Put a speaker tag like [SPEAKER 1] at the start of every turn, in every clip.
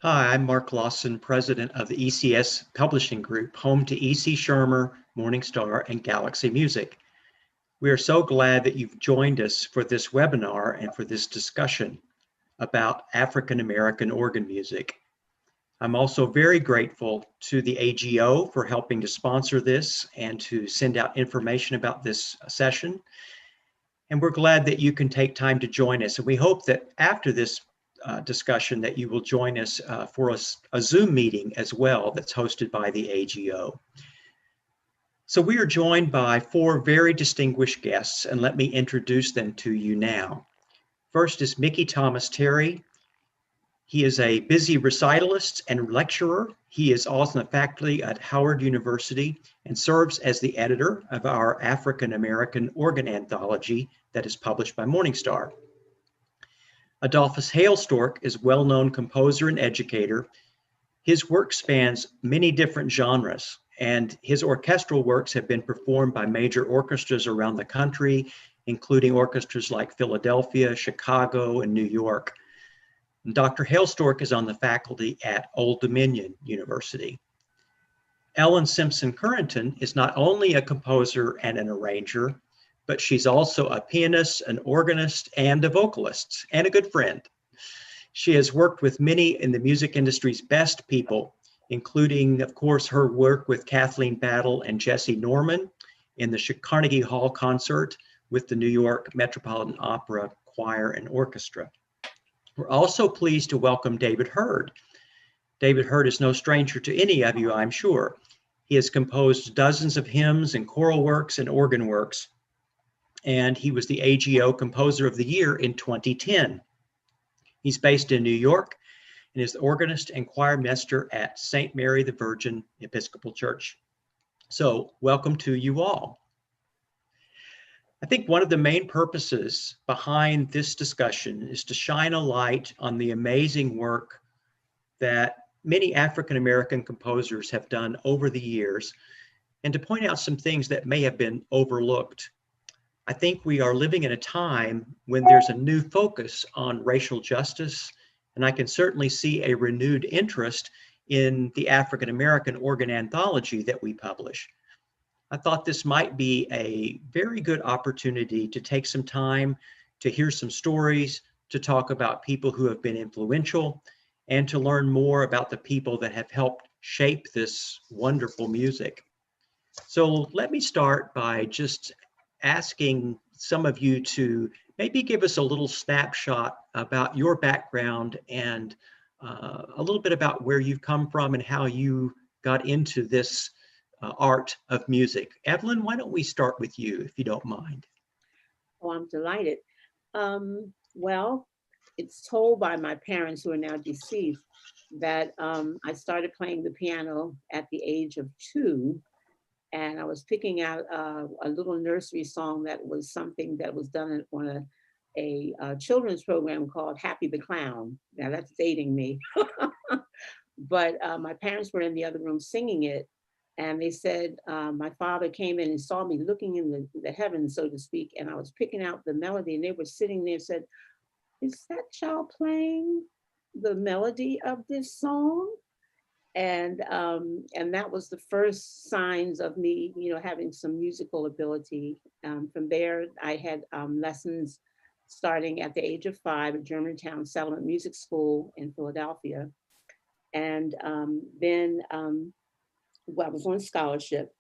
[SPEAKER 1] Hi, I'm Mark Lawson, president of the ECS Publishing Group, home to E.C. Schirmer, Morningstar, and Galaxy Music. We are so glad that you've joined us for this webinar and for this discussion about African American organ music. I'm also very grateful to the AGO for helping to sponsor this and to send out information about this session. And we're glad that you can take time to join us. And we hope that after this discussion that you will join us for a Zoom meeting as well that's hosted by the AGO. So we are joined by four very distinguished guests, and let me introduce them to you now. First is Mickey Thomas Terry. He is a busy recitalist and lecturer. He is also on the faculty at Howard University and serves as the editor of our African American organ anthology that is published by Morningstar. Adolphus Hailstork is a well-known composer and educator. His work spans many different genres, and his orchestral works have been performed by major orchestras around the country, including orchestras like Philadelphia, Chicago, and New York. And Dr. Hailstork is on the faculty at Old Dominion University. Evelyn Simpson-Curenton is not only a composer and an arranger, but she's also a pianist, an organist, and a vocalist, and a good friend. She has worked with many in the music industry's best people, including, of course, her work with Kathleen Battle and Jesse Norman in the Carnegie Hall concert with the New York Metropolitan Opera Choir and Orchestra. We're also pleased to welcome David Hurd. David Hurd is no stranger to any of you, I'm sure. He has composed dozens of hymns and choral works and organ works, and he was the AGO Composer of the Year in 2010. He's based in New York and is the organist and choir master at St. Mary the Virgin Episcopal Church. So welcome to you all. I think one of the main purposes behind this discussion is to shine a light on the amazing work that many African American composers have done over the years, and to point out some things that may have been overlooked. I think we are living in a time when there's a new focus on racial justice, and I can certainly see a renewed interest in the African American organ anthology that we publish. I thought this might be a very good opportunity to take some time to hear some stories, to talk about people who have been influential, and to learn more about the people that have helped shape this wonderful music. So let me start by just asking some of you to maybe give us a little snapshot about your background and a little bit about where you've come from and how you got into this art of music. Evelyn, why don't we start with you, if you don't mind?
[SPEAKER 2] Oh, I'm delighted. Well, it's told by my parents, who are now deceased, that I started playing the piano at the age of 2, and I was picking out a little nursery song that was something that was done on a children's program called Happy the Clown. Now that's dating me. But my parents were in the other room singing it, and they said my father came in and saw me looking in the heavens, so to speak, and I was picking out the melody, and they were sitting there and said, "Is that child playing the melody of this song?" And that was the first signs of me, having some musical ability. From there, I had lessons starting at the age of 5 at Germantown Settlement Music School in Philadelphia. And then I was on scholarship,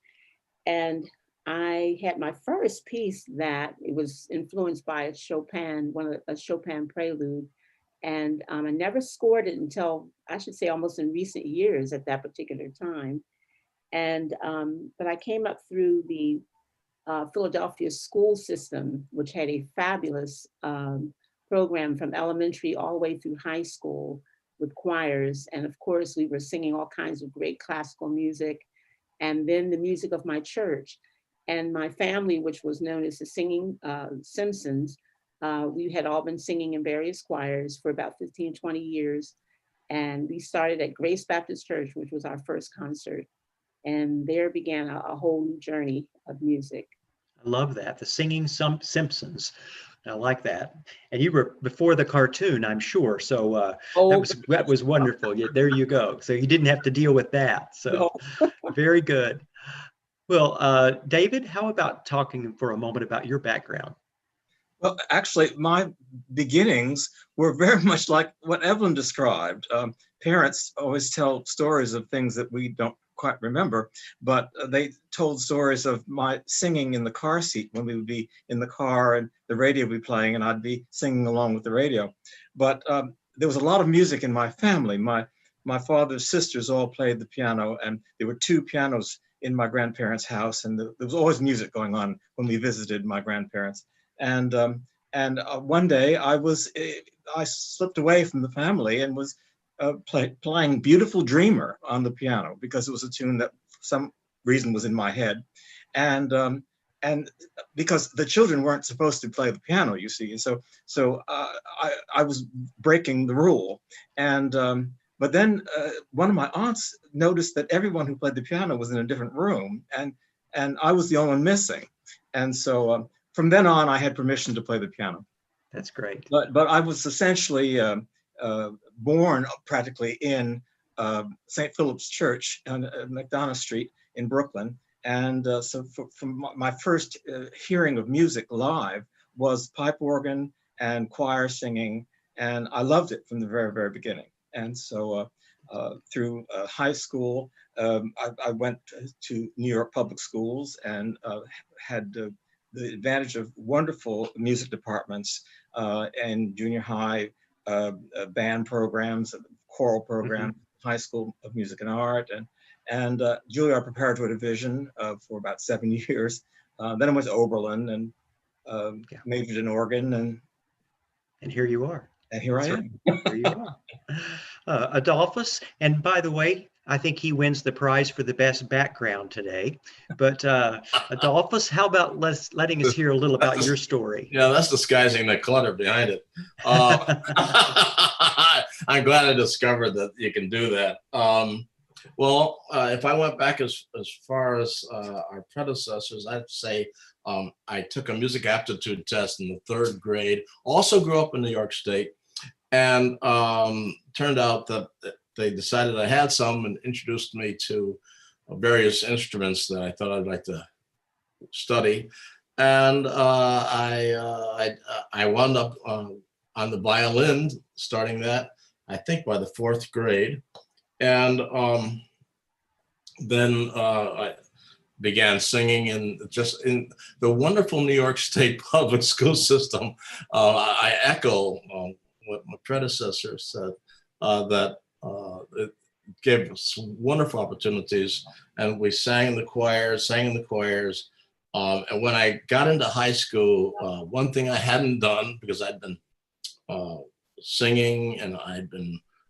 [SPEAKER 2] and I had my first piece that it was influenced by a Chopin prelude. And I never scored it until, I should say, almost in recent years at that particular time. And but I came up through the Philadelphia school system, which had a fabulous program from elementary all the way through high school with choirs. And of course, we were singing all kinds of great classical music, and then the music of my church. And my family, which was known as the Singing Simpsons, we had all been singing in various choirs for about 15, 20 years. And we started at Grace Baptist Church, which was our first concert. And there began a whole new journey of music.
[SPEAKER 1] I love that. The Singing Simpsons. I like that. And you were before the cartoon, I'm sure. So
[SPEAKER 2] Oh,
[SPEAKER 1] that was wonderful. Yeah, there you go. So you didn't have to deal with that. So
[SPEAKER 2] no.
[SPEAKER 1] very good. Well, David, how about talking for a moment about your background?
[SPEAKER 3] Well, actually, my beginnings were very much like what Evelyn described. Parents always tell stories of things that we don't quite remember, but they told stories of my singing in the car seat when we would be in the car and the radio would be playing and I'd be singing along with the radio. But there was a lot of music in my family. My father's sisters all played the piano, and there were two pianos in my grandparents' house, and there was always music going on when we visited my grandparents. And one day I slipped away from the family and was playing Beautiful Dreamer on the piano because it was a tune that for some reason was in my head. And because the children weren't supposed to play the piano, you see. So I was breaking the rule. But then one of my aunts noticed that everyone who played the piano was in a different room, and I was the only one missing. And so from then on, I had permission to play the piano.
[SPEAKER 1] That's great.
[SPEAKER 3] But I was essentially born practically in St. Philip's Church on McDonough Street in Brooklyn. And so from my first hearing of music live was pipe organ and choir singing. And I loved it from the very, very beginning. And so through high school, I went to New York public schools and had the advantage of wonderful music departments and junior high band programs, choral programs, high school of music and art, and Juilliard Preparatory Division for about 7 years. Then I went to Oberlin and majored in organ,
[SPEAKER 1] and here you are.
[SPEAKER 3] And here I am.
[SPEAKER 1] Here you are. Adolphus, and by the way, I think he wins the prize for the best background today. But Adolphus, how about letting us hear a little about your story?
[SPEAKER 4] Yeah, that's disguising the clutter behind it. I'm glad I discovered that you can do that. Well, if I went back as far as our predecessors, I'd say I took a music aptitude test in the 3rd grade, also grew up in New York State, and turned out that they decided I had some and introduced me to various instruments that I thought I'd like to study. And I wound up on the violin, starting that, I think by the 4th grade. And then I began singing in the wonderful New York State public school system. I echo what my predecessor said, that it gave us wonderful opportunities, and we sang in the choirs. And when I got into high school, one thing I hadn't done, because I'd been singing and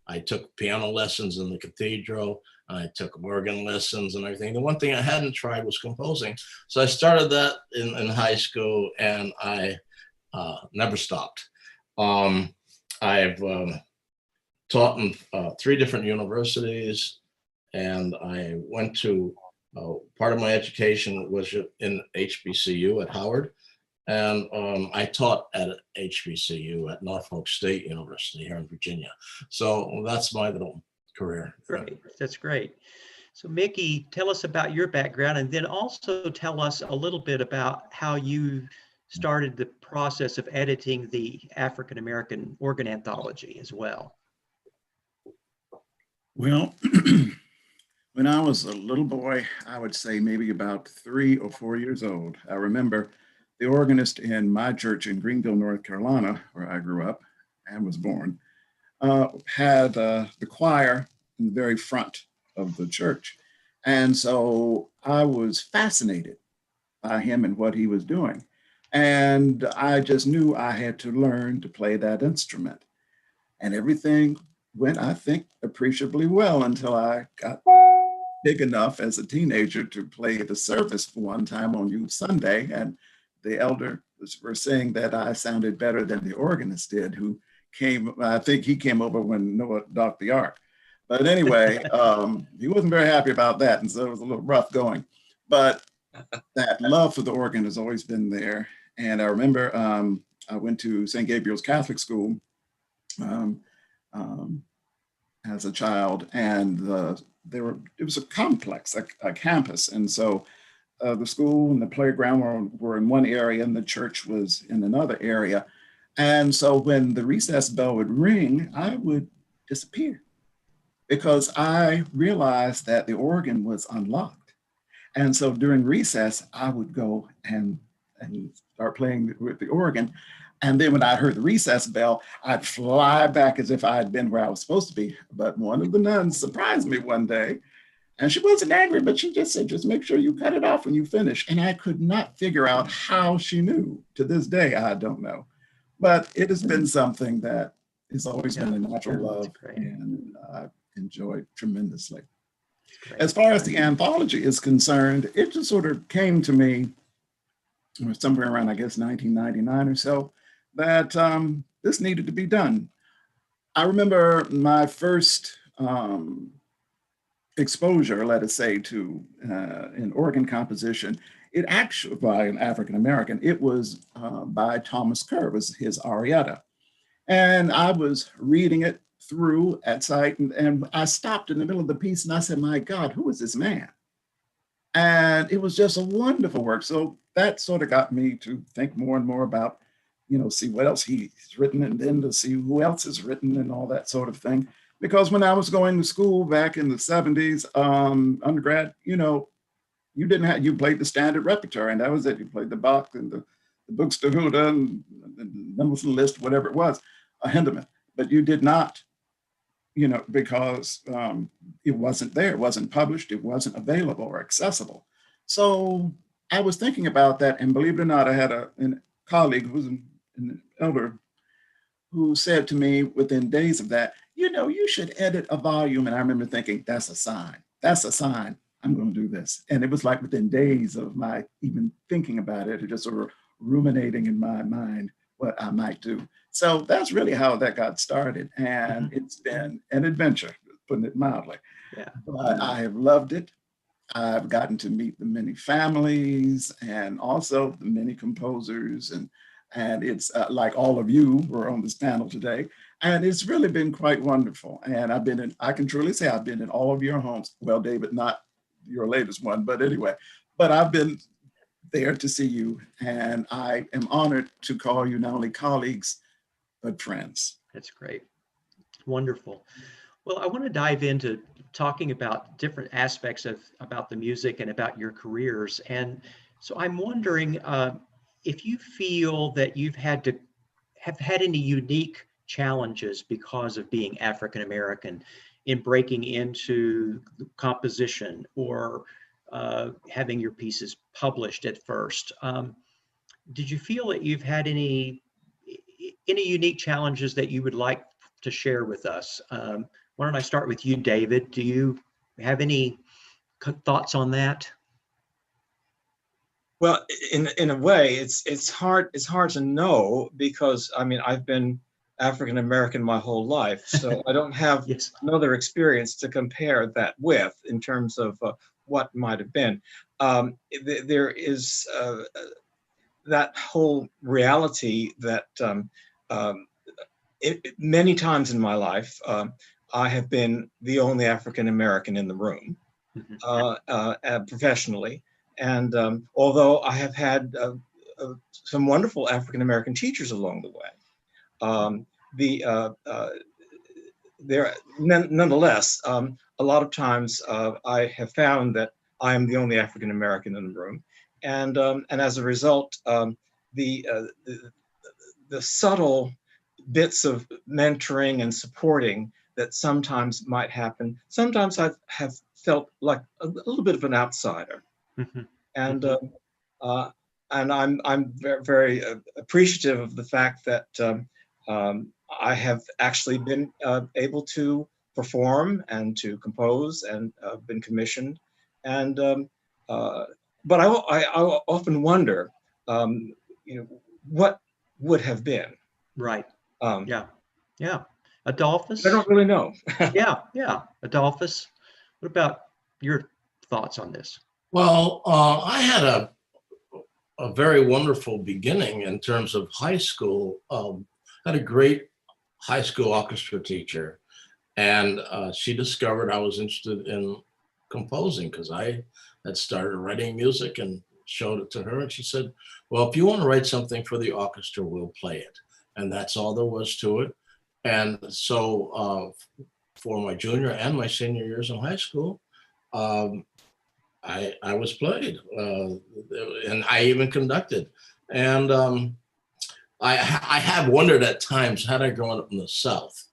[SPEAKER 4] I took piano lessons in the cathedral, and I took organ lessons and everything. The one thing I hadn't tried was composing. So I started that in high school, and I never stopped. I've taught in 3 different universities, and I went to, part of my education was in HBCU at Howard, and I taught at HBCU at Norfolk State University here in Virginia. So that's my little career.
[SPEAKER 1] Great, that's great. So Mickey, tell us about your background, and then also tell us a little bit about how you started the process of editing the African American organ anthology as well.
[SPEAKER 5] Well, when I was a little boy, I would say maybe about 3 or 4 years old, I remember the organist in my church in Greenville, North Carolina, where I grew up and was born, had the choir in the very front of the church. And so I was fascinated by him and what he was doing. And I just knew I had to learn to play that instrument. And everything went, I think, appreciably well until I got big enough as a teenager to play the service for one time on Youth Sunday. And the elders were saying that I sounded better than the organist did, who came, I think he came over when Noah docked the ark. But anyway, he wasn't very happy about that. And so it was a little rough going. But that love for the organ has always been there. And I remember I went to St. Gabriel's Catholic School um, as a child, and it was a complex, a campus. And so the school and the playground were in one area and the church was in another area. And so when the recess bell would ring, I would disappear because I realized that the organ was unlocked. And so during recess, I would go and start playing with the organ. And then when I heard the recess bell, I'd fly back as if I had been where I was supposed to be. But one of the nuns surprised me one day, and she wasn't angry, but she just said, just make sure you cut it off when you finish. And I could not figure out how she knew. To this day, I don't know. But it has been something that has always been a natural love, and I've enjoyed tremendously. As far as the anthology is concerned, it just sort of came to me somewhere around, I guess, 1999 or so, that this needed to be done. I remember my first exposure, let us say, to an organ composition. It actually, by an African-American, it was by Thomas Kerr, was his Arietta. And I was reading it through at sight, and I stopped in the middle of the piece and I said, my God, who is this man? And it was just a wonderful work. So that sort of got me to think more and more about, see what else he's written, and then to see who else has written and all that sort of thing. Because when I was going to school back in the 70s, undergrad, you played the standard repertoire, and that was it. You played the Bach and the Buxtehude and the numbers of the list, whatever it was, a Hendeman. But you did not, because it wasn't there, it wasn't published, it wasn't available or accessible. So I was thinking about that, and believe it or not, I had a colleague who was an elder who said to me within days of that, you should edit a volume. And I remember thinking, that's a sign. That's a sign. I'm going to do this. And it was like within days of my even thinking about it, or just sort of ruminating in my mind what I might do. So that's really how that got started. And it's been an adventure, putting it mildly.
[SPEAKER 1] Yeah.
[SPEAKER 5] But I have loved it. I've gotten to meet the many families and also the many composers, and it's like all of you who are on this panel today. And it's really been quite wonderful. And I can truly say I've been in all of your homes. Well, David, not your latest one, but anyway, but I've been there to see you. And I am honored to call you not only colleagues, but friends.
[SPEAKER 1] That's great. Wonderful. Well, I want to dive into talking about different aspects about the music and about your careers. And so I'm wondering if you feel that you've have had any unique challenges because of being African American in breaking into composition or having your pieces published at first. Did you feel that you've had any unique challenges that you would like to share with us? Why don't I start with you, David? Do you have any thoughts on that?
[SPEAKER 3] Well, in a way, it's hard to know, because I've been African American my whole life, so I don't have
[SPEAKER 1] Yes.
[SPEAKER 3] another experience to compare that with in terms of what might have been. There is that whole reality that many times in my life, I have been the only African American in the room, professionally. And although I have had some wonderful African American teachers along the way, nonetheless, a lot of times I have found that I am the only African American in the room, and as a result, the subtle bits of mentoring and supporting that sometimes might happen. Sometimes I have felt like a little bit of an outsider, and I'm very, very appreciative of the fact that I have actually been able to perform and to compose and been commissioned, and but I often wonder, what would have been.
[SPEAKER 1] Right. Yeah. Adolphus?
[SPEAKER 3] I don't really know.
[SPEAKER 1] Yeah. Adolphus, what about your thoughts on this?
[SPEAKER 4] Well, I had a very wonderful beginning in terms of high school. Had a great high school orchestra teacher, and she discovered I was interested in composing because I had started writing music and showed it to her. And she said, well, if you want to write something for the orchestra, we'll play it. And that's all there was to it. And so for my junior and my senior years in high school, I was played, and I even conducted. And I have wondered at times, had I grown up in the South,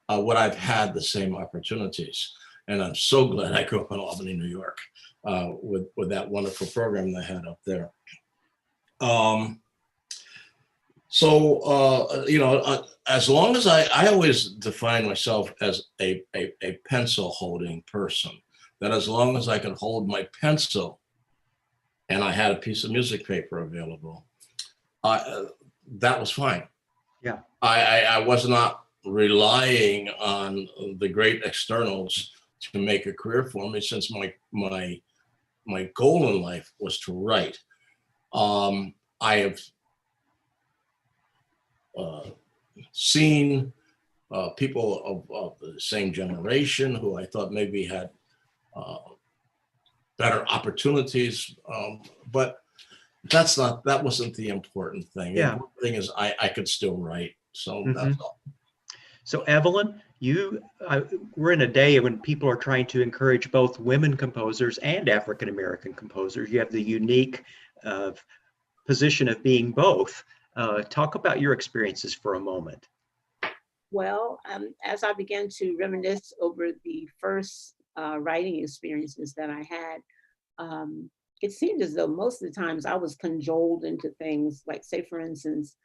[SPEAKER 4] would I've had the same opportunities? And I'm so glad I grew up in Albany, New York, with that wonderful program they had up there. As long as I always define myself as a pencil holding person, that as long as I could hold my pencil and I had a piece of music paper available, that was fine.
[SPEAKER 1] Yeah.
[SPEAKER 4] I was not relying on the great externals to make a career for me, since my goal in life was to write. I have seen people of the same generation who I thought maybe had better opportunities, but that wasn't the important thing.
[SPEAKER 1] Yeah.
[SPEAKER 4] The important thing is I could still write. So that's all.
[SPEAKER 1] So Evelyn, we're in a day when people are trying to encourage both women composers and African-American composers. You have the unique position of being both. Talk about your experiences for a moment.
[SPEAKER 2] Well, as I began to reminisce over the first writing experiences that I had, it seemed as though most of the times I was cajoled into things, like, say, for instance,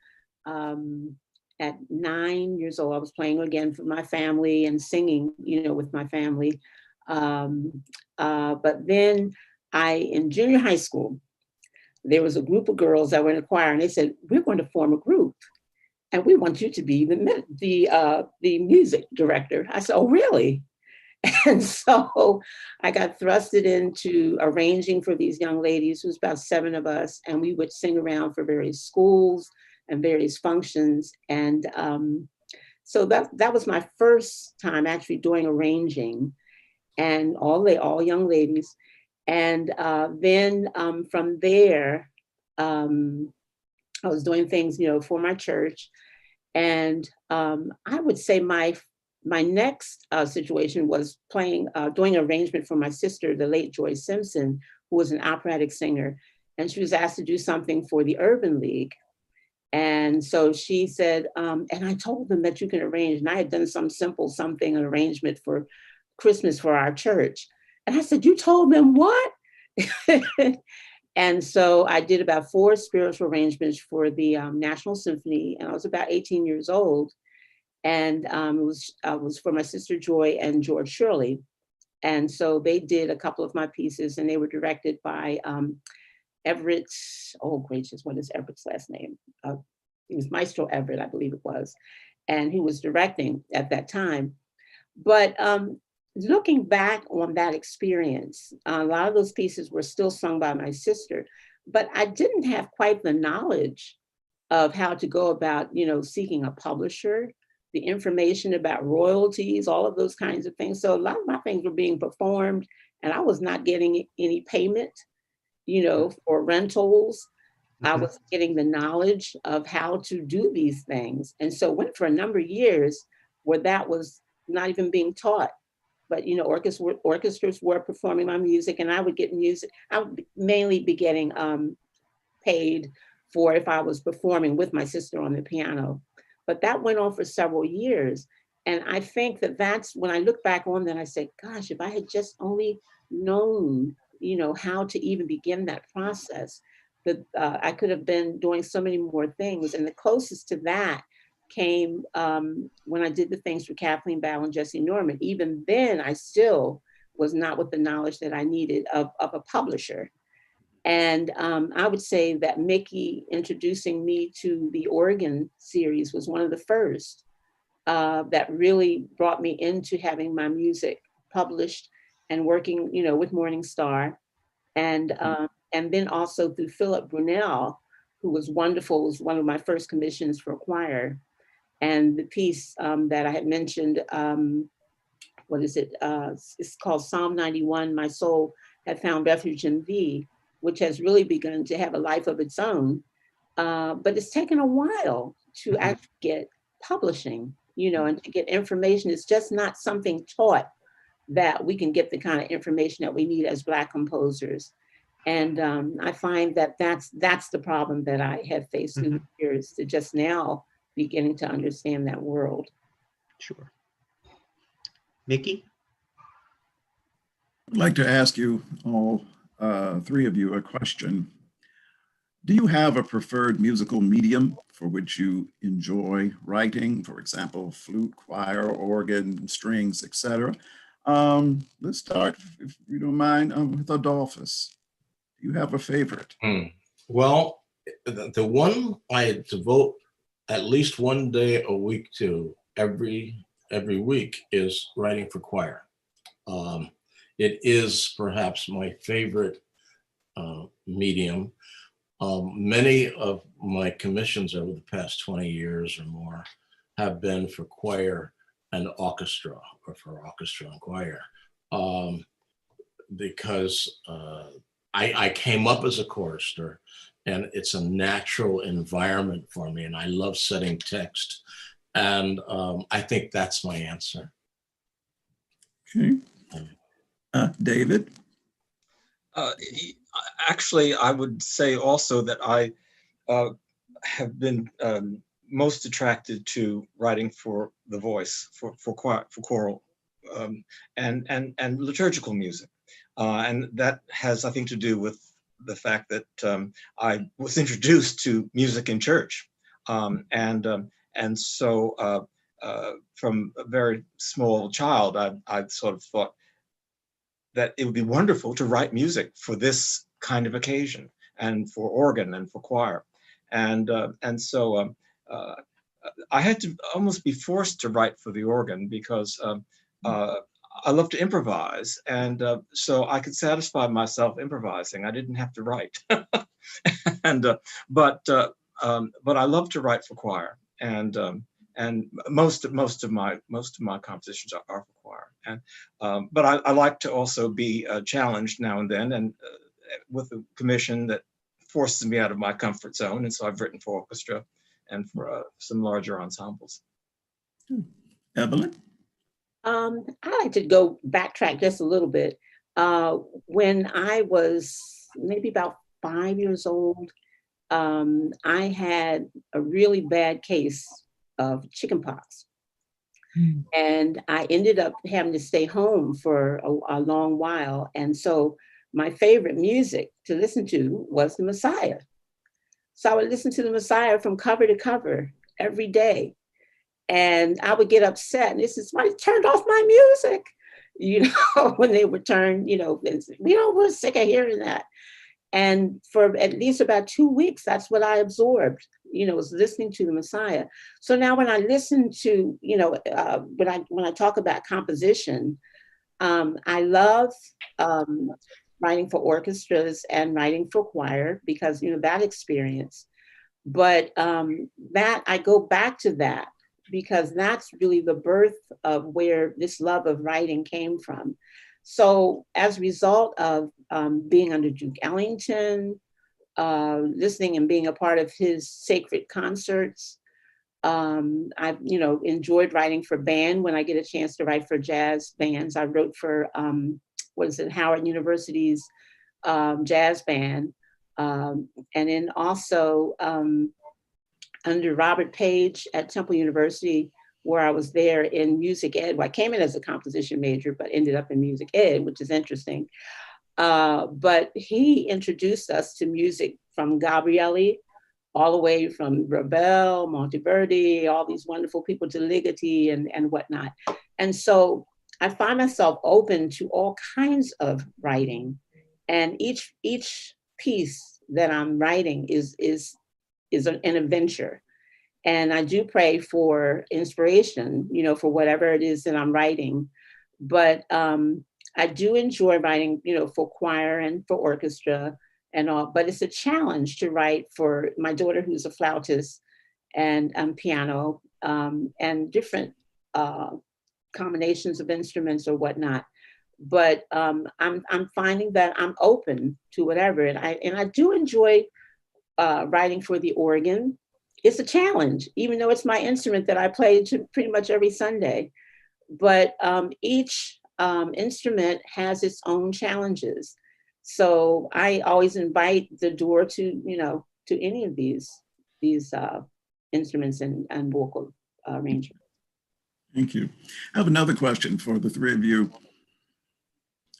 [SPEAKER 2] at 9 years old, I was playing again for my family and singing, with my family. But then in junior high school, there was a group of girls that were in a choir, and they said, we're going to form a group, and we want you to be the music director. I said, oh, really? And so I got thrusted into arranging for these young ladies. It was about 7 of us, and we would sing around for various schools and various functions. And so that was my first time actually doing arranging, and all young ladies. And then from there, I was doing things, for my church. And I would say my next situation was doing arrangement for my sister, the late Joy Simpson, who was an operatic singer. And she was asked to do something for the Urban League. And so she said, and I told them that you can arrange. And I had done an arrangement for Christmas for our church. And I said, you told them what? And so I did about 4 spiritual arrangements for the National Symphony, and I was about 18 years old. And it was for my sister Joy and George Shirley. And so they did a couple of my pieces, and they were directed by Everett. Oh, gracious, what is Everett's last name? It was Maestro Everett, I believe it was. And he was directing at that time. But looking back on that experience, a lot of those pieces were still sung by my sister, but I didn't have quite the knowledge of how to go about, seeking a publisher, the information about royalties, all of those kinds of things. So a lot of my things were being performed, and I was not getting any payment, for rentals. I was getting the knowledge of how to do these things. And so went for a number of years where that was not even being taught. But, orchestras were performing my music, and I would get music. I would mainly be getting paid for if I was performing with my sister on the piano. But that went on for several years. And I think that's when I look back on that, I said, gosh, if I had just only known, how to even begin that process, that I could have been doing so many more things. And the closest to that came when I did the things for Kathleen Bowell and Jesse Norman. Even then, I still was not with the knowledge that I needed of a publisher. And I would say that Mickey introducing me to the Oregon series was one of the first that really brought me into having my music published and working, with Morning Star. And And then also through Philip Brunel, who was wonderful, was one of my first commissions for choir. And the piece that I had mentioned, what is it? It's called Psalm 91, My Soul Had Found Refuge in Thee, which has really begun to have a life of its own. But it's taken a while to actually get publishing, and to get information. It's just not something taught that we can get the kind of information that we need as Black composers. And I find that that's the problem that I have faced through the years, to just now beginning to understand that world.
[SPEAKER 1] Sure. Mickey?
[SPEAKER 5] I'd like to ask you all, three of you, a question. Do you have a preferred musical medium for which you enjoy writing? For example, flute, choir, organ, strings, etc. Let's start, if you don't mind, with Adolphus. Do you have a favorite?
[SPEAKER 4] Well, the one I devote at least one day a week to every week is writing for choir. It is perhaps my favorite medium. Many of my commissions over the past 20 years or more have been for choir and orchestra, or for orchestra and choir, because I came up as a chorister, and it's a natural environment for me, and I love setting text, and I think that's my answer.
[SPEAKER 5] Okay. David?
[SPEAKER 3] Actually, I would say also that I have been most attracted to writing for the voice, for choral and liturgical music. And that has, I think, to do with the fact that I was introduced to music in church. And so from a very small child, I sort of thought that it would be wonderful to write music for this kind of occasion, and for organ and for choir. And so I had to almost be forced to write for the organ, because I love to improvise, and so I could satisfy myself improvising. I didn't have to write, but I love to write for choir, and most of my compositions are for choir. And but I like to also be challenged now and then, and with a commission that forces me out of my comfort zone. And so I've written for orchestra and for some larger ensembles.
[SPEAKER 5] Evelyn?
[SPEAKER 2] I like to go backtrack just a little bit. When I was maybe about 5 years old, I had a really bad case of chickenpox. And I ended up having to stay home for a long while. And so my favorite music to listen to was the Messiah. So I would listen to the Messiah from cover to cover every day. And I would get upset, and this is why they turned off my music, when they would turn, we're sick of hearing that. And for at least about 2 weeks, that's what I absorbed, was listening to the Messiah. So now when I listen to, when I talk about composition, I love writing for orchestras and writing for choir, because, that experience. But that I go back to that, because that's really the birth of where this love of writing came from. So as a result of being under Duke Ellington, listening and being a part of his sacred concerts, I've enjoyed writing for band when I get a chance to write for jazz bands. I wrote for Howard University's jazz band, and then also under Robert Page at Temple University, where I was there in music ed. Well, I came in as a composition major, but ended up in music ed, which is interesting. But he introduced us to music from Gabrieli, all the way from Ravel, Monteverdi, all these wonderful people, to Ligeti and whatnot. And so I find myself open to all kinds of writing, and each piece that I'm writing is an adventure. And I do pray for inspiration, for whatever it is that I'm writing. But I do enjoy writing, for choir and for orchestra and all, but it's a challenge to write for my daughter, who's a flautist, and piano, and different combinations of instruments or whatnot. But I'm finding that I'm open to whatever, and I do enjoy writing for the organ. It's a challenge, even though it's my instrument that I play to pretty much every Sunday. But each instrument has its own challenges. So I always invite the door to, to any of these instruments and vocal arrangements.
[SPEAKER 5] Thank you. I have another question for the three of you.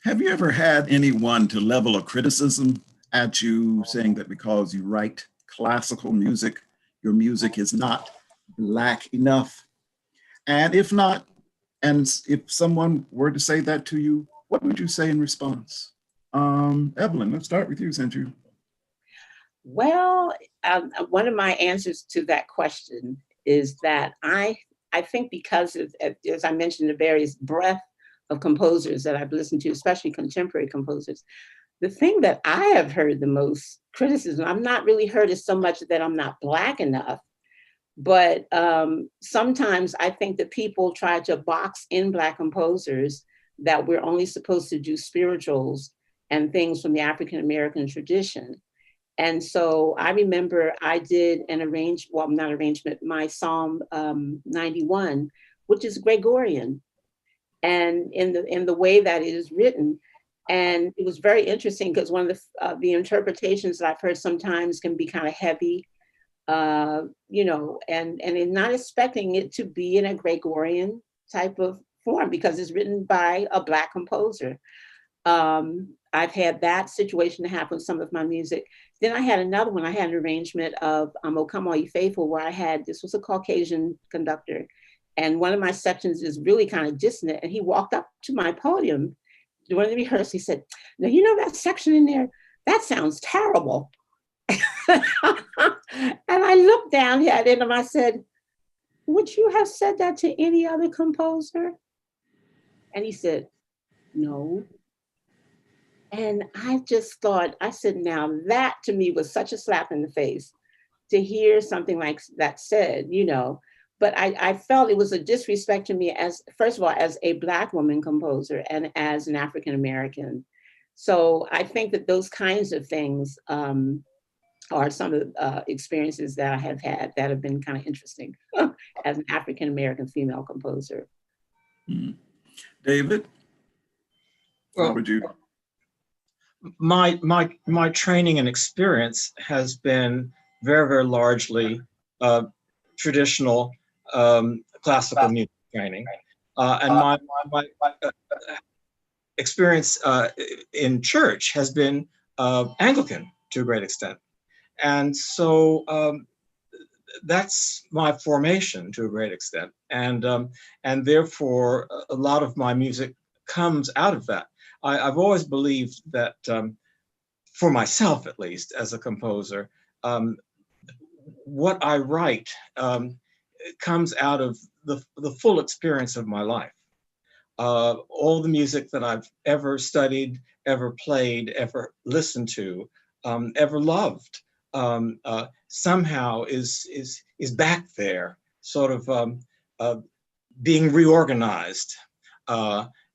[SPEAKER 5] Have you ever had anyone to level a criticism at you saying that because you write classical music, your music is not Black enough? And if not, and if someone were to say that to you, what would you say in response? Evelyn, let's start with you, since you.
[SPEAKER 2] Well, one of my answers to that question is that I think because of, as I mentioned, the various breadth of composers that I've listened to, especially contemporary composers, the thing that I have heard the most criticism, I've not really heard is so much that I'm not Black enough, but sometimes I think that people try to box in Black composers, that we're only supposed to do spirituals and things from the African-American tradition. And so I remember I did my Psalm 91, which is Gregorian, and in the way that it is written. And it was very interesting because one of the interpretations that I've heard sometimes can be kind of heavy, and in not expecting it to be in a Gregorian type of form because it's written by a Black composer. I've had that situation happen with some of my music. Then I had another one. I had an arrangement of O Come All Ye Faithful, where this was a Caucasian conductor. And one of my sections is really kind of dissonant. And he walked up to my podium during the rehearsal. He said, "Now, that section in there, that sounds terrible." And I looked down at it and I said, "Would you have said that to any other composer?" And he said, "No." And I just thought, I said, now that to me was such a slap in the face to hear something like that said, but I felt it was a disrespect to me as, first of all, as a Black woman composer and as an African-American. So I think that those kinds of things are some of the experiences that I have had that have been kind of interesting as an African-American female composer.
[SPEAKER 5] David,
[SPEAKER 3] Well,
[SPEAKER 5] how would you?
[SPEAKER 3] My training and experience has been very, very largely traditional classical music training, and my experience in church has been Anglican to a great extent, and so that's my formation to a great extent, and therefore a lot of my music comes out of that. I've always believed that, for myself at least, as a composer, what I write comes out of the full experience of my life. All the music that I've ever studied, ever played, ever listened to, ever loved, somehow is back there, sort of being reorganized.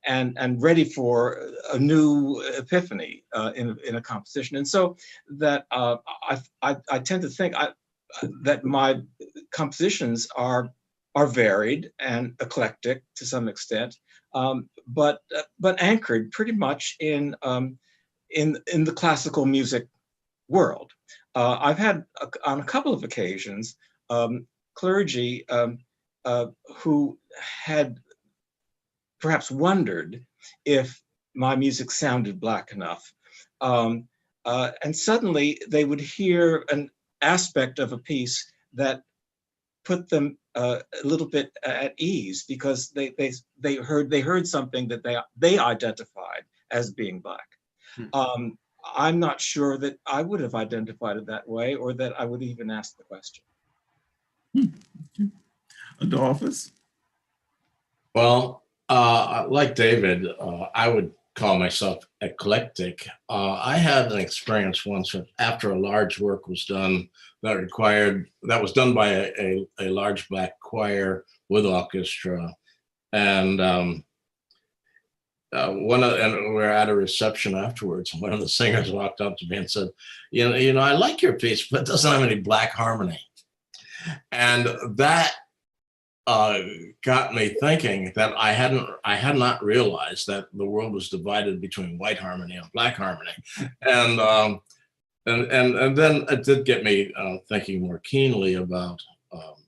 [SPEAKER 3] And ready for a new epiphany in a composition. And so that I tend to think that my compositions are varied and eclectic to some extent, but anchored pretty much in the classical music world. I've had on a couple of occasions clergy who had perhaps wondered if my music sounded Black enough. And suddenly they would hear an aspect of a piece that put them a little bit at ease because they heard something that they identified as being Black. I'm not sure that I would have identified it that way or that I would even ask the question.
[SPEAKER 5] Adolphus?
[SPEAKER 4] Well, like David, I would call myself eclectic. I had an experience once after a large work was done that was done by a large Black choir with orchestra, and and we're at a reception afterwards, and one of the singers walked up to me and said, you know, I like your piece, but it doesn't have any Black harmony. And that got me thinking that I had not realized that the world was divided between white harmony and Black harmony. And then it did get me thinking more keenly about,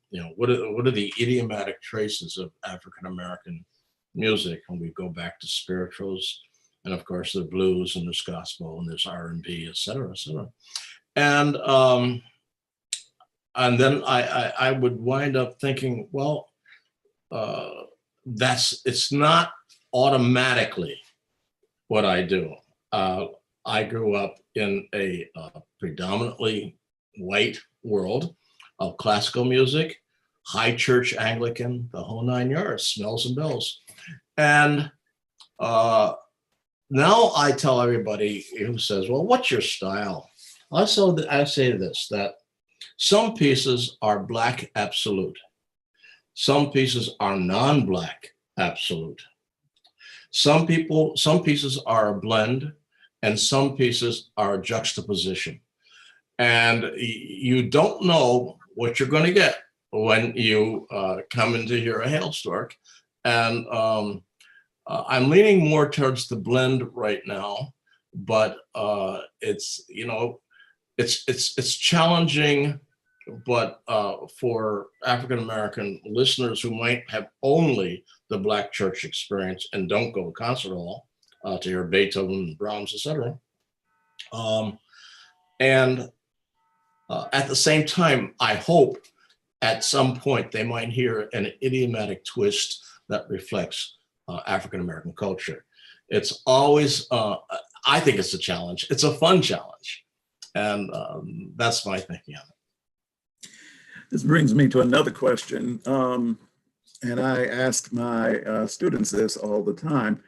[SPEAKER 4] you know, what are the idiomatic traces of African American music, when we go back to spirituals, and of course the blues, and there's gospel, and there's R&B, et cetera, et cetera. And then I would wind up thinking, well, it's not automatically what I do. I grew up in a predominantly white world of classical music, high church Anglican, the whole 9 yards, smells and bells. And now I tell everybody who says, well, what's your style? I say this, that some pieces are Black absolute. Some pieces are non-Black absolute. Some pieces are a blend, and some pieces are a juxtaposition. And you don't know what you're going to get when you come in to hear a Hailstork. And I'm leaning more towards the blend right now, but it's, you know, it's challenging. But for African American listeners who might have only the Black church experience and don't go to concert hall to hear Beethoven, Brahms, etc. And at the same time, I hope at some point they might hear an idiomatic twist that reflects African American culture. It's always, I think it's a challenge. It's a fun challenge. And that's my thinking on it.
[SPEAKER 5] This brings me to another question. And I ask my students this all the time,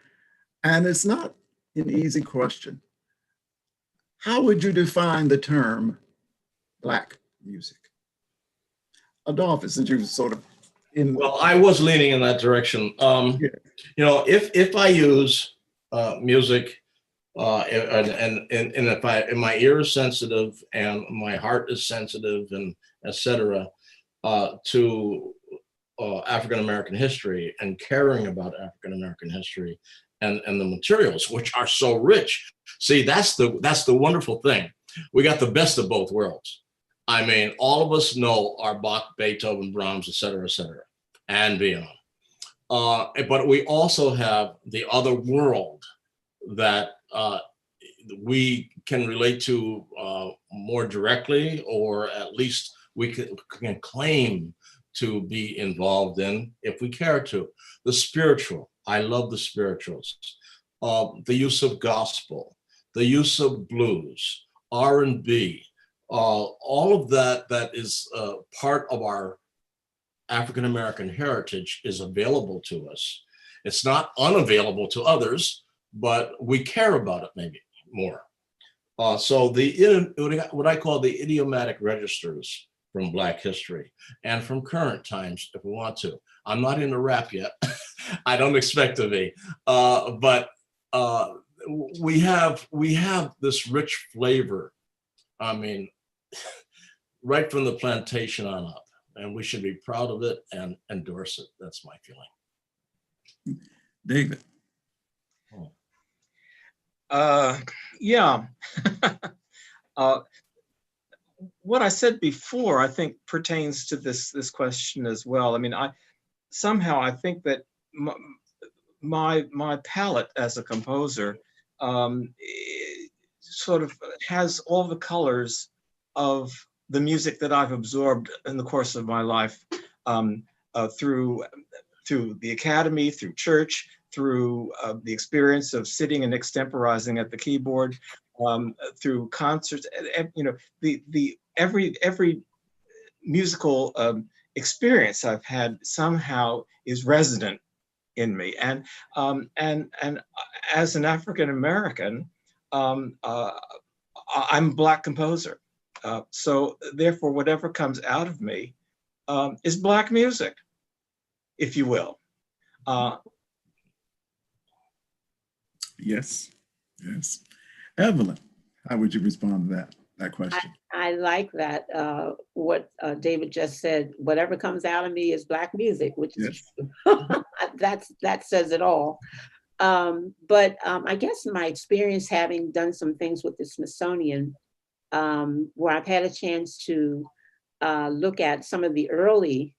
[SPEAKER 5] and it's not an easy question. How would you define the term Black music? Adolphus, since you've sort of in.
[SPEAKER 4] Well, I was leaning in that direction.
[SPEAKER 5] Yeah.
[SPEAKER 4] You know, if I use music and if my ear is sensitive and my heart is sensitive and etc. To African American history and caring about African American history and the materials, which are so rich. See, that's the wonderful thing. We got the best of both worlds. I mean, all of us know our Bach, Beethoven, Brahms, et cetera, and beyond. But we also have the other world that we can relate to more directly, or at least we can claim to be involved in if we care to. The spiritual, I love the spirituals. The use of gospel, the use of blues, R&B, all of that is part of our African American heritage is available to us. It's not unavailable to others, but we care about it maybe more. So what I call the idiomatic registers from Black history and from current times, if we want to. I'm not into rap yet. I don't expect to be, but we have this rich flavor. I mean, right from the plantation on up, and we should be proud of it and endorse it. That's my feeling.
[SPEAKER 5] David.
[SPEAKER 3] Yeah. What I said before, I think, pertains to this question as well. I mean, I think that my palette as a composer sort of has all the colors of the music that I've absorbed in the course of my life, through the academy, through church, through the experience of sitting and extemporizing at the keyboard, through concerts. You know, every musical experience I've had somehow is resident in me. And as an African American, I'm a Black composer. So therefore, whatever comes out of me is Black music, if you will.
[SPEAKER 5] Yes, yes. Evelyn, how would you respond to that question?
[SPEAKER 2] I like that, what David just said, whatever comes out of me is Black music, which is
[SPEAKER 5] Yes.
[SPEAKER 2] true. That says it all. But I guess my experience having done some things with the Smithsonian, where I've had a chance to look at some of the early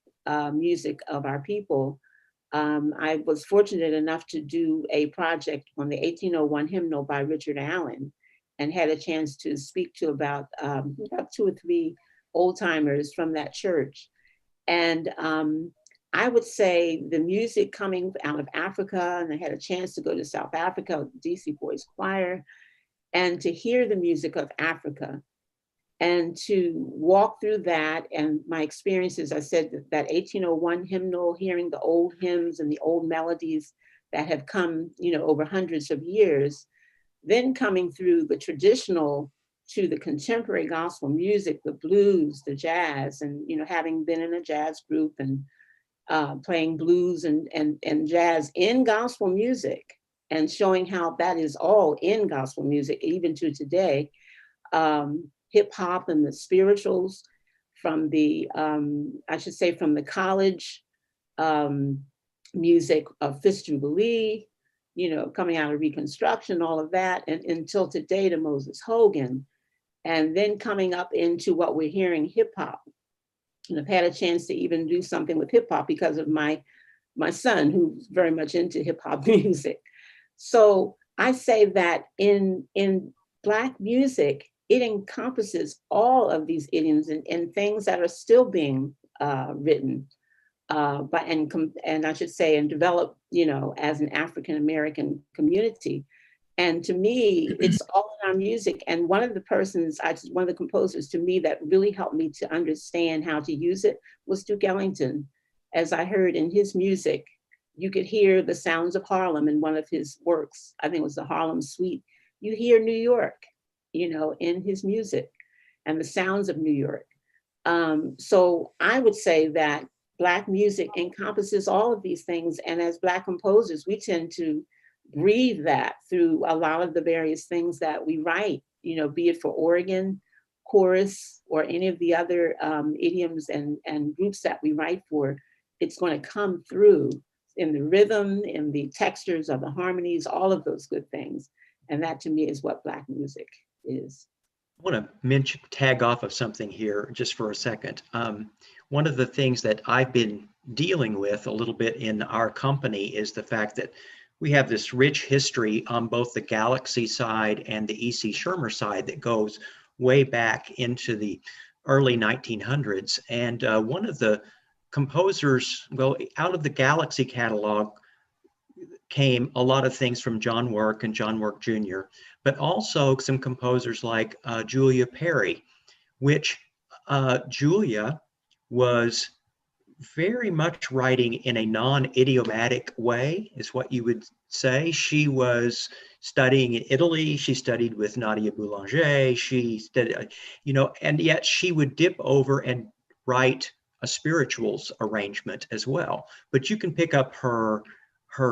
[SPEAKER 2] music of our people. I was fortunate enough to do a project on the 1801 hymnal by Richard Allen, and had a chance to speak to about 2 or 3 old timers from that church. And I would say the music coming out of Africa, and I had a chance to go to South Africa with the DC Boys Choir, and to hear the music of Africa, and to walk through that. And my experiences, I said that 1801 hymnal, hearing the old hymns and the old melodies that have come, over hundreds of years, then coming through the traditional to the contemporary gospel music, the blues, the jazz, and having been in a jazz group and playing blues and jazz in gospel music, and showing how that is all in gospel music, even to today. Hip hop and the spirituals from the, I should say, from the college music of Fifth Jubilee, coming out of Reconstruction, all of that, and until today to Moses Hogan, and then coming up into what we're hearing, hip hop. And I've had a chance to even do something with hip hop because of my son, who's very much into hip hop music. So I say that in Black music, it encompasses all of these idioms and things that are still being written, and I should say, and developed, as an African American community. And to me, it's all in our music. And one of the composers to me that really helped me to understand how to use it was Duke Ellington. As I heard in his music, you could hear the sounds of Harlem in one of his works. I think it was the Harlem Suite. You hear New York, in his music, and the sounds of New York. So I would say that Black music encompasses all of these things. And as Black composers, we tend to breathe that through a lot of the various things that we write, be it for organ, chorus, or any of the other idioms and groups that we write for. It's going to come through in the rhythm, in the textures of the harmonies, all of those good things. And that to me is what Black music is.
[SPEAKER 1] I want to tag off of something here just for a second. One of the things that I've been dealing with a little bit in our company is the fact that we have this rich history on both the Galaxy side and the E.C. Schirmer side that goes way back into the early 1900s. And one of the composers, out of the Galaxy catalog came a lot of things from John Work and John Work Jr., but also some composers like Julia Perry, which Julia was very much writing in a non-idiomatic way, is what you would say. She was studying in Italy. She studied with Nadia Boulanger. She studied, and yet she would dip over and write a spirituals arrangement as well. But you can pick up her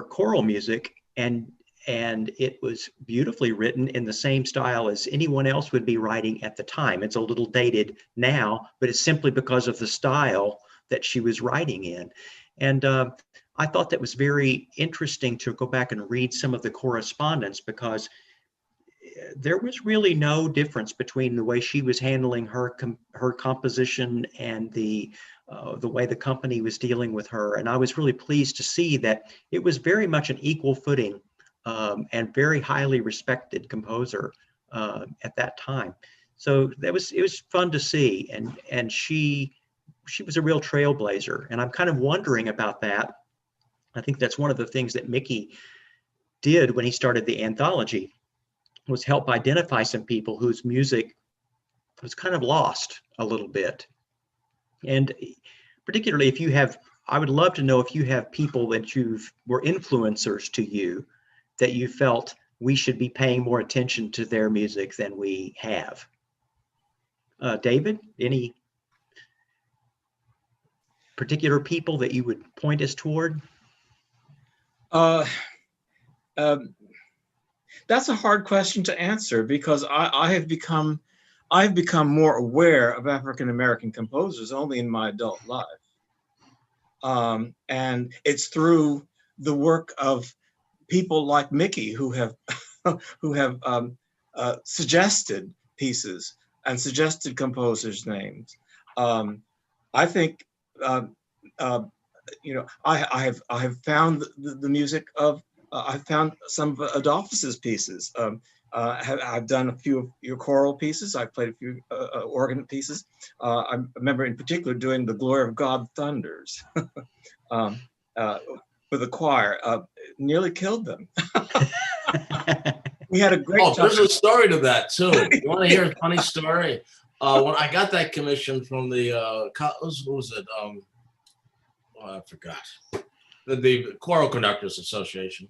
[SPEAKER 1] choral music, and it was beautifully written in the same style as anyone else would be writing at the time. It's a little dated now, but it's simply because of the style that she was writing in. And I thought that was very interesting to go back and read some of the correspondence, because there was really no difference between the way she was handling her composition and the way the company was dealing with her. And I was really pleased to see that it was very much an equal footing and very highly respected composer at that time. So it was fun to see, and she was a real trailblazer, and I'm kind of wondering about that. I think that's one of the things that Mickey did when he started the anthology, was help identify some people whose music was kind of lost a little bit. And particularly if you have I would love to know if you have people that were influencers to you that you felt we should be paying more attention to their music than we have. David, any particular people that you would point us toward?
[SPEAKER 3] Uh, that's a hard question to answer because I've become more aware of African American composers only in my adult life, and it's through the work of people like Mickey who have suggested pieces and suggested composers' names. I think I have found the music of I've found some of Adolphus's pieces. I've done a few of your choral pieces. I've played a few organ pieces. I remember in particular doing "The Glory of God Thunders" for the choir. Nearly killed them. We had a great time.
[SPEAKER 4] There's a story to that too. You want to hear a funny story? When I got that commission from the who was it? I forgot. The Choral Conductors Association,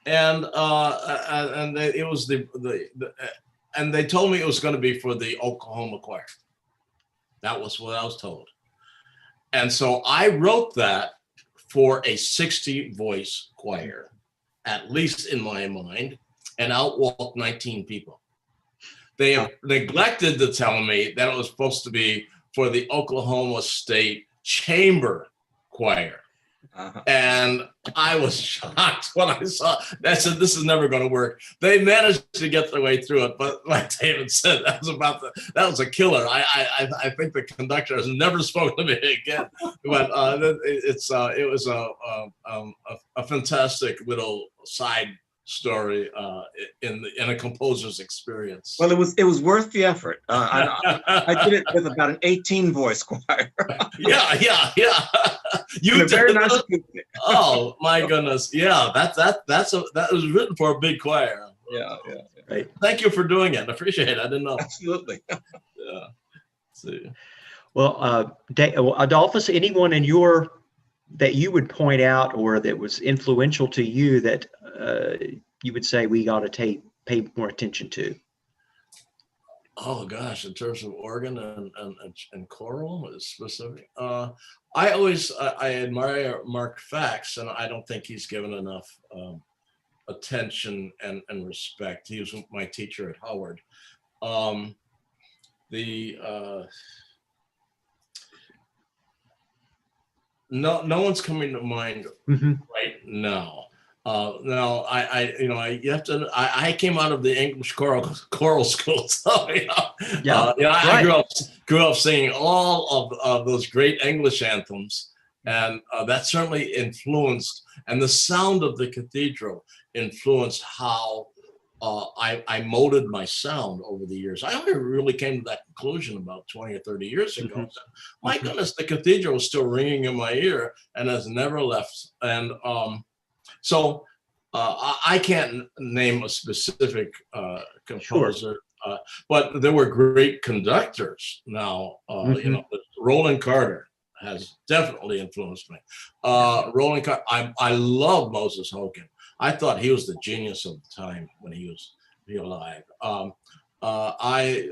[SPEAKER 4] and it was and they told me it was going to be for the Oklahoma choir. That was what I was told, and so I wrote that for a 60-voice choir, at least in my mind, and out walked 19 people. They have neglected to tell me that it was supposed to be for the Oklahoma State Chamber Choir. And I was shocked when I saw that. I said, this is never going to work. They managed to get their way through it, but like David said, that was a killer. I think the conductor has never spoken to me again. But it was a fantastic little side story in a composer's experience.
[SPEAKER 3] Well, it was worth the effort. I did it with about an 18-voice choir.
[SPEAKER 4] yeah. You did
[SPEAKER 3] very nice acoustic.
[SPEAKER 4] Oh my goodness! Yeah, that was written for a big choir.
[SPEAKER 3] Yeah.
[SPEAKER 1] Right.
[SPEAKER 4] Thank you for doing it. I appreciate it. I didn't know.
[SPEAKER 3] Absolutely.
[SPEAKER 4] Yeah. See.
[SPEAKER 1] Well, Adolphus, anyone that you would point out or that was influential to you that you would say we ought to pay more attention to?
[SPEAKER 4] Oh gosh, in terms of organ and choral is specific. I admire Mark Fax, and I don't think he's given enough attention and respect. He was my teacher at Howard. No one's coming to mind right now. No, I came out of the English choral school, so I grew up singing all of those great English anthems, and that certainly influenced, and the sound of the cathedral influenced how I molded my sound over the years. I only really came to that conclusion about 20 or 30 years ago. So, my goodness, the cathedral is still ringing in my ear and has never left. And so I can't name a specific composer, but there were great conductors. Now, Roland Carter has definitely influenced me. Roland Carter, I love Moses Hogan. I thought he was the genius of the time when he was alive. I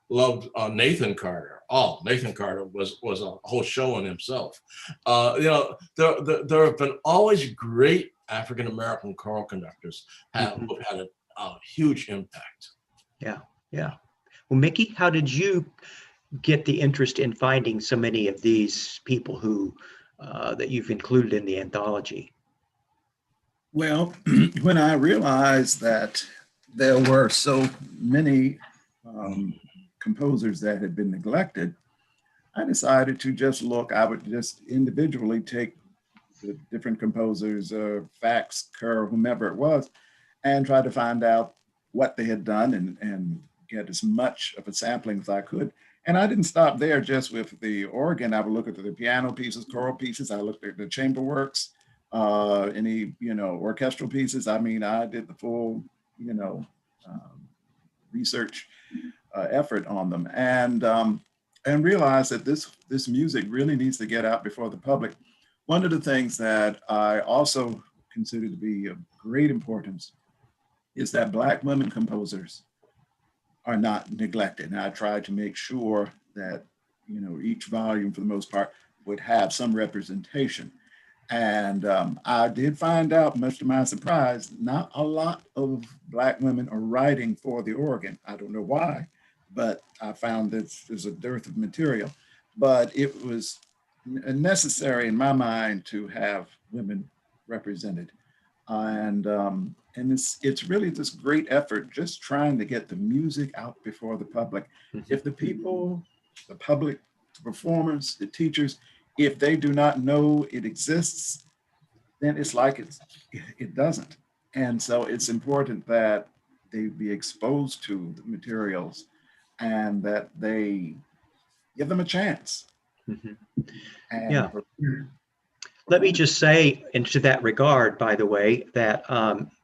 [SPEAKER 4] loved Nathan Carter. Oh, Nathan Carter was a whole show in himself. There have been always great African American choral conductors who had a huge impact.
[SPEAKER 1] Yeah. Well, Mickey, how did you get the interest in finding so many of these people who that you've included in the anthology?
[SPEAKER 5] Well, when I realized that there were so many composers that had been neglected, I decided to just look. I would just individually take the different composers, Fax, Kerr, whomever it was, and try to find out what they had done and get as much of a sampling as I could. And I didn't stop there just with the organ. I would look at the piano pieces, choral pieces. I looked at the chamber works. Any orchestral pieces. I mean, I did the full research effort on them, and and realize that this music really needs to get out before the public. One of the things that I also consider to be of great importance is that Black women composers are not neglected. And I try to make sure that, each volume for the most part would have some representation. And I did find out, much to my surprise, not a lot of Black women are writing for the organ. I don't know why, but I found that there's a dearth of material. But it was necessary in my mind to have women represented. And it's really this great effort, just trying to get the music out before the public. If the people, the public, the performers, the teachers, if they do not know it exists, then it's like it doesn't. And so it's important that they be exposed to the materials and that they give them a chance.
[SPEAKER 1] Mhm.
[SPEAKER 5] And
[SPEAKER 1] Yeah. Let me just say, into that regard, by the way, that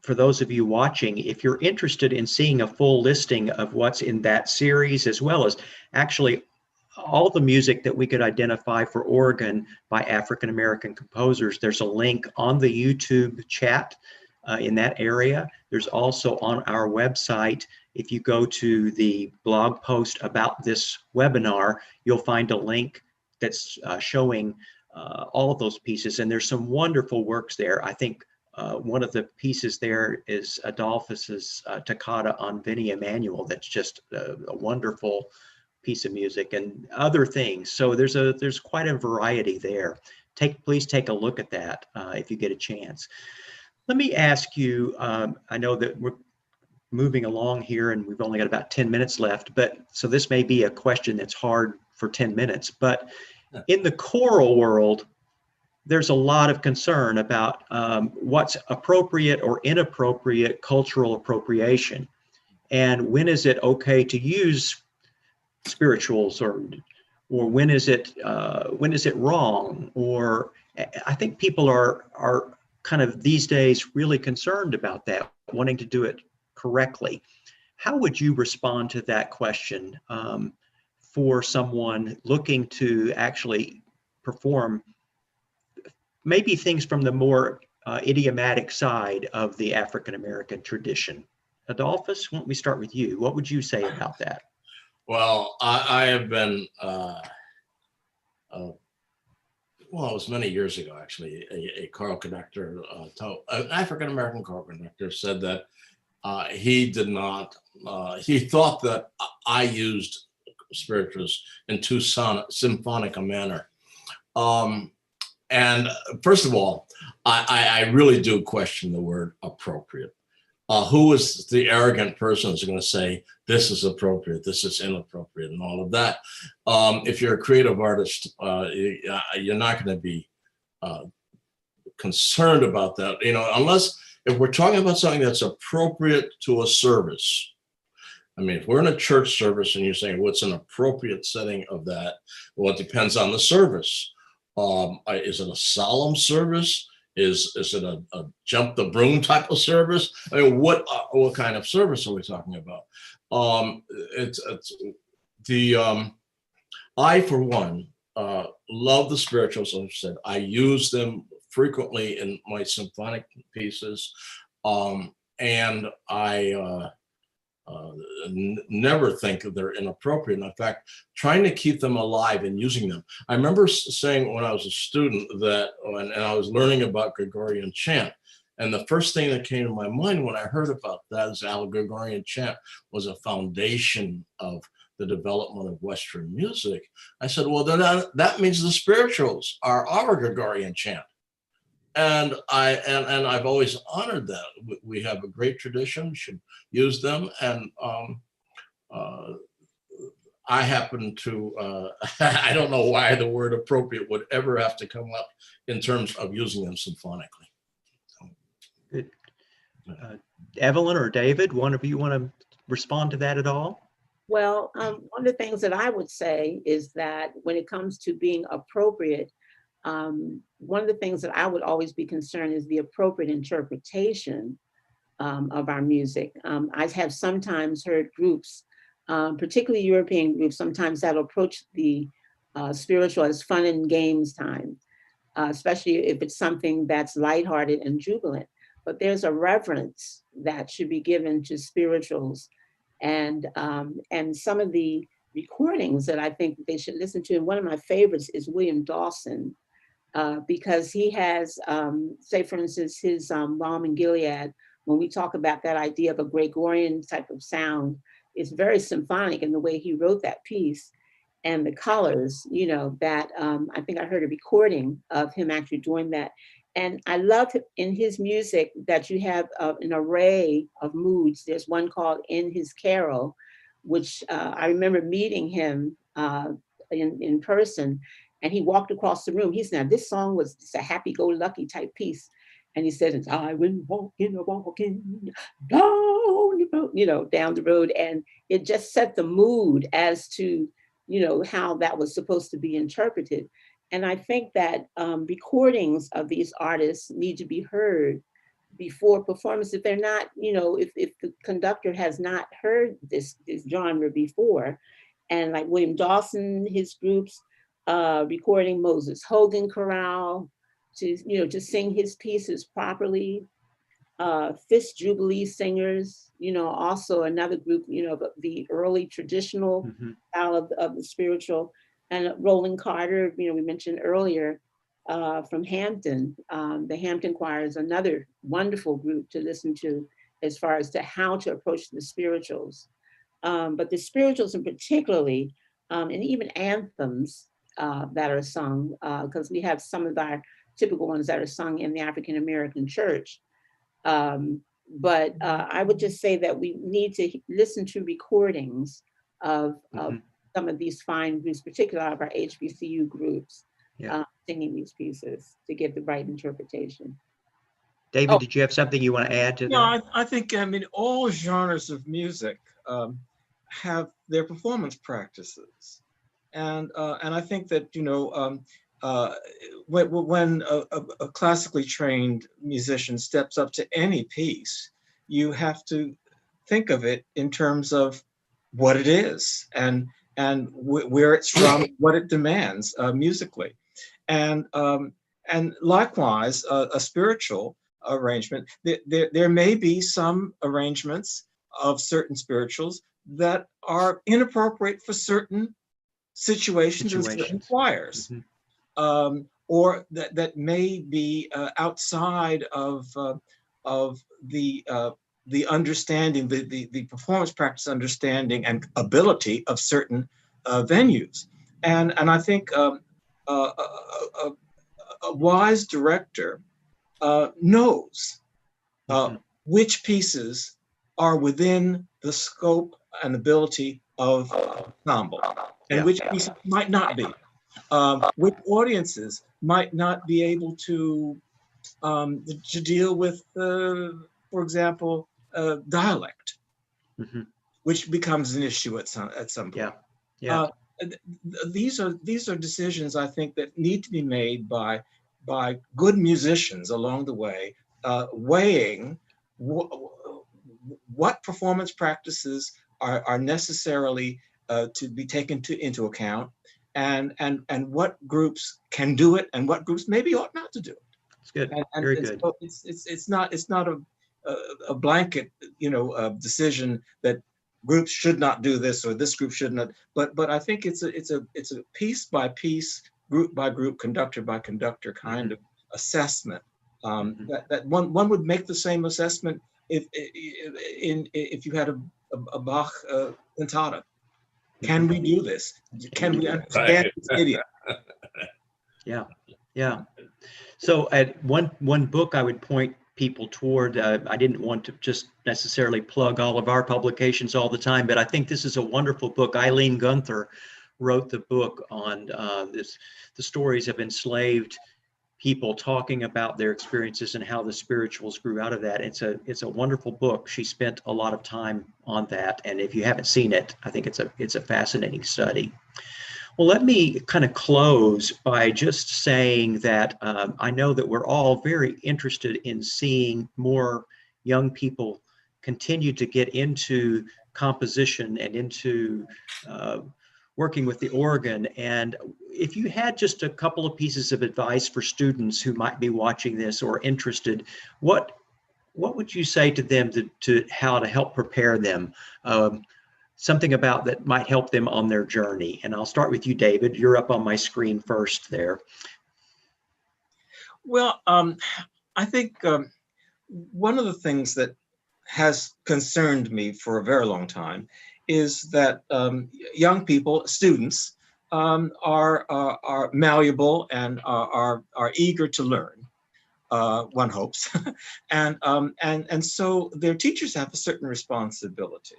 [SPEAKER 1] for those of you watching, if you're interested in seeing a full listing of what's in that series, as well as actually all the music that we could identify for organ by African American composers, there's a link on the YouTube chat in that area. There's also on our website, if you go to the blog post about this webinar, you'll find a link that's showing all of those pieces, and there's some wonderful works there. I think one of the pieces there is Adolphus's Toccata on Veni Emmanuel. That's just a wonderful piece of music, and other things. So there's quite a variety there. Please take a look at that if you get a chance. Let me ask you. I know that we're moving along here, and we've only got about 10 minutes left. But so this may be a question that's hard for 10 minutes, but in the choral world, there's a lot of concern about what's appropriate or inappropriate cultural appropriation. And when is it okay to use spirituals, or when is it wrong? Or I think people are kind of these days really concerned about that, wanting to do it correctly. How would you respond to that question? For someone looking to actually perform maybe things from the more idiomatic side of the African American tradition. Adolphus, why don't we start with you? What would you say about that?
[SPEAKER 4] Well, I have been, well, it was many years ago, actually, a choral conductor, an African American choral conductor said that he did not, he thought that I used spirituals in too symphonic a manner. And first of all, I really do question the word appropriate. Who is the arrogant person who's going to say, this is appropriate, this is inappropriate, and all of that? If you're a creative artist, you're not going to be concerned about that, unless if we're talking about something that's appropriate to a service. I mean, if we're in a church service and you're saying what's an appropriate setting of that, well, it depends on the service. Is it a solemn service? Is it a jump the broom type of service? I mean, what kind of service are we talking about? I, for one, love the spirituals. As I said, I use them frequently in my symphonic pieces, and I never think that they're inappropriate. In fact, trying to keep them alive and using them. I remember saying when I was a student that, and I was learning about Gregorian chant, and the first thing that came to my mind when I heard about that is how Gregorian chant was a foundation of the development of Western music. I said, well, then that means the spirituals are our Gregorian chant. And I've always honored that. We have a great tradition, should use them. And I happen to, I don't know why the word appropriate would ever have to come up in terms of using them symphonically.
[SPEAKER 1] Good. Evelyn or David, one of you want to respond to that at all?
[SPEAKER 2] Well, one of the things that I would say is that when it comes to being appropriate, one of the things that I would always be concerned is the appropriate interpretation of our music. I have sometimes heard groups particularly European groups, sometimes that'll approach the spiritual as fun and games time, especially if it's something that's lighthearted and jubilant. But there's a reverence that should be given to spirituals, and some of the recordings that I think they should listen to. And one of my favorites is William Dawson, because he has, say for instance, his Balm in Gilead. When we talk about that idea of a Gregorian type of sound, it's very symphonic in the way he wrote that piece. And the colors, you know, that I think I heard a recording of him actually doing that. And I love in his music that you have an array of moods. There's one called In His Carol, which I remember meeting him in person, and he walked across the room. He said, now this song was just a happy-go-lucky type piece. And he said, I went walking down the road, you know, down the road. And it just set the mood as to, you know, how that was supposed to be interpreted. And I think that recordings of these artists need to be heard before performance. If they're not, you know, if the conductor has not heard this genre before, and like William Dawson, his groups, recording Moses Hogan Chorale, to, you know, to sing his pieces properly. Fist Jubilee Singers, you know, also another group, you know, the early traditional style of the spiritual. And Roland Carter, you know, we mentioned earlier, from Hampton. The Hampton Choir is another wonderful group to listen to as far as to how to approach the spirituals. But the spirituals in particularly, and even anthems that are sung, because we have some of our typical ones that are sung in the African American church. But I would just say that we need to listen to recordings of some of these fine groups, particularly of our HBCU groups, singing these pieces to get the right interpretation.
[SPEAKER 1] David, did you have something you want to add to that?
[SPEAKER 3] No, I think, I mean, all genres of music have their performance practices. And I think that, you know, when a classically trained musician steps up to any piece, you have to think of it in terms of what it is and where it's from, what it demands musically. And likewise, a spiritual arrangement, there may be some arrangements of certain spirituals that are inappropriate for certain situations. And certain choirs, or that may be outside of the understanding, the performance practice understanding and ability of certain venues. And I think a wise director knows which pieces are within the scope and ability of ensemble, and which pieces might not be. Which audiences might not be able to deal with, for example, dialect, which becomes an issue at some point. These are decisions, I think, that need to be made by good musicians along the way, weighing what performance practices are necessarily to be taken into account, and what groups can do it and what groups maybe ought not to do it.
[SPEAKER 1] It's good. Very good.
[SPEAKER 3] So it's not a blanket, you know, decision that groups should not do this or this group should not. But I think it's a piece by piece, group by group, conductor by conductor kind of assessment. That one would make the same assessment if you had a Bach cantata. Can we do this? Can we understand this idiom?
[SPEAKER 1] Yeah. So at one book I would point people toward, I didn't want to just necessarily plug all of our publications all the time, but I think this is a wonderful book. Eileen Gunther wrote the book on the stories of enslaved people, talking about their experiences and how the spirituals grew out of that. It's a wonderful book. She spent a lot of time on that, and if you haven't seen it, I think it's a fascinating study. Well, let me kind of close by just saying that I know that we're all very interested in seeing more young people continue to get into composition and into working with the organ. And if you had just a couple of pieces of advice for students who might be watching this or interested, what would you say to them to how to help prepare them? Something about that might help them on their journey. And I'll start with you, David. You're up on my screen first there.
[SPEAKER 3] Well, I think one of the things that has concerned me for a very long time is that young people, students, are malleable and are eager to learn. One hopes, and so their teachers have a certain responsibility.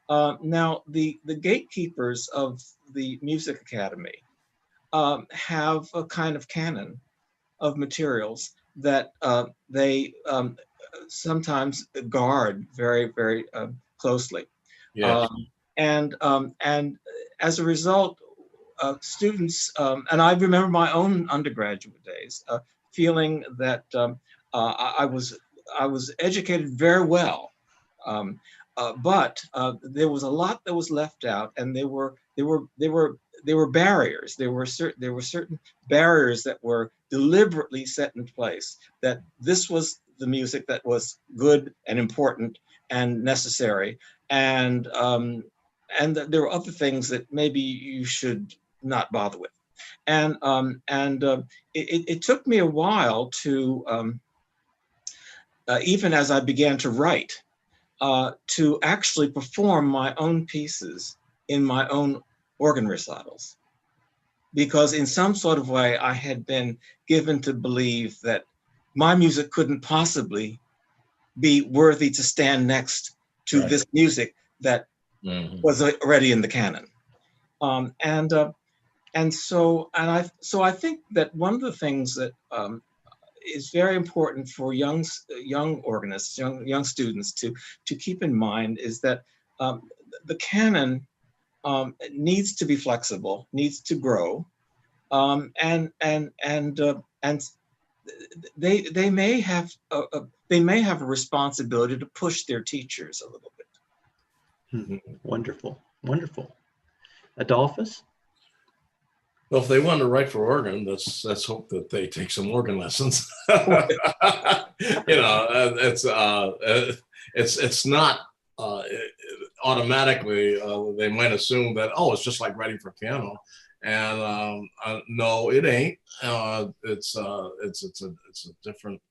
[SPEAKER 3] Now, the gatekeepers of the Music Academy have a kind of canon of materials that they sometimes guard very, very closely.
[SPEAKER 4] Yes.
[SPEAKER 3] And as a result, students, and I remember my own undergraduate days, feeling that I was educated very well, but there was a lot that was left out, and there were barriers. There were certain barriers that were deliberately set in place. That this was the music that was good and important and necessary, and that there were other things that maybe you should not bother with. And it took me a while to, even as I began to write, to actually perform my own pieces in my own organ recitals. Because in some sort of way, I had been given to believe that my music couldn't possibly be worthy to stand next to
[SPEAKER 4] Right.
[SPEAKER 3] this music that was already in the canon. So I think that one of the things that is very important for young organists, young students to keep in mind is that the canon needs to be flexible, needs to grow, and they may have a responsibility to push their teachers a little bit.
[SPEAKER 1] Wonderful, wonderful. Adolphus?
[SPEAKER 4] Well, if they want to write for organ, let's hope that they take some organ lessons. It's not automatically. They might assume that it's just like writing for piano, and no, it ain't. It's a different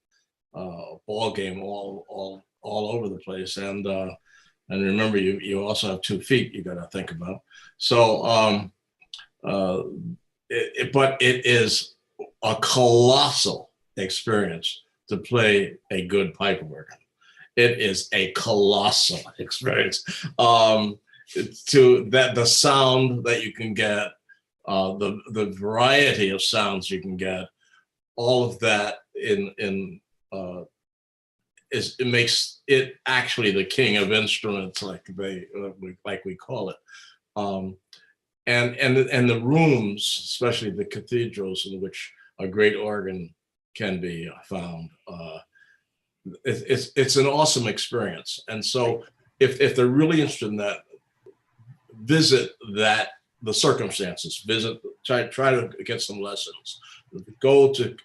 [SPEAKER 4] ball game all over the place, and remember, you also have 2 feet you got to think about. So. But it is a colossal experience to play a good pipe organ. It is a colossal experience. To that, the sound that you can get, the variety of sounds you can get, all of that it makes it actually the king of instruments, like we call it. And the rooms, especially the cathedrals in which a great organ can be found, it's an awesome experience. And so if they're really interested in that, visit the circumstances, try to get some lessons, go to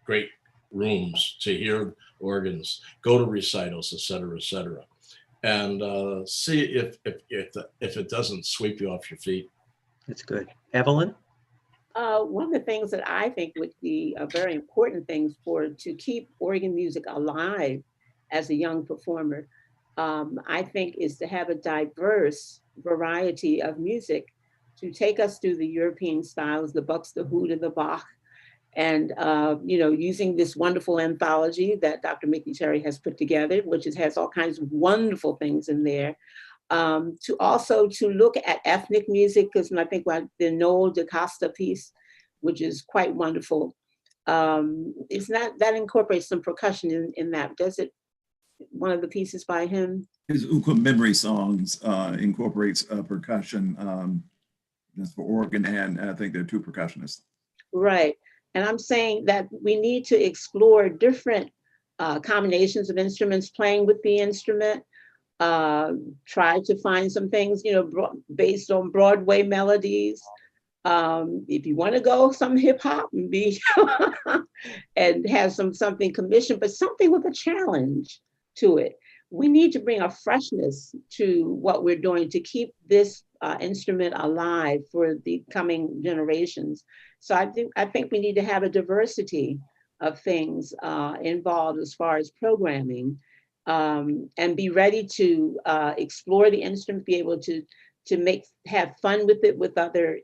[SPEAKER 4] great rooms to hear organs, go to recitals, et cetera, and see if it doesn't sweep you off your feet.
[SPEAKER 1] That's good. Evelyn?
[SPEAKER 2] One of the things that I think would be very important things to keep organ music alive as a young performer, I think, is to have a diverse variety of music to take us through the European styles, the Buxtehude and the Bach, and using this wonderful anthology that Dr. Mickey Terry has put together, which has all kinds of wonderful things in there. To also to look at ethnic music, because I think the Noel da Costa piece, which is quite wonderful, it's not that incorporates some percussion in that, does it? One of the pieces by him.
[SPEAKER 5] His Ukwa Memory Songs incorporates percussion. That's for organ, and I think there are 2 percussionists.
[SPEAKER 2] Right. And I'm saying that we need to explore different combinations of instruments playing with the instrument. Try to find some things, based on Broadway melodies. If you want to go some hip hop and be and have something commissioned, but something with a challenge to it. We need to bring a freshness to what we're doing to keep this instrument alive for the coming generations. So I think we need to have a diversity of things involved as far as programming, and be ready to explore the instrument, be able to have fun with it with other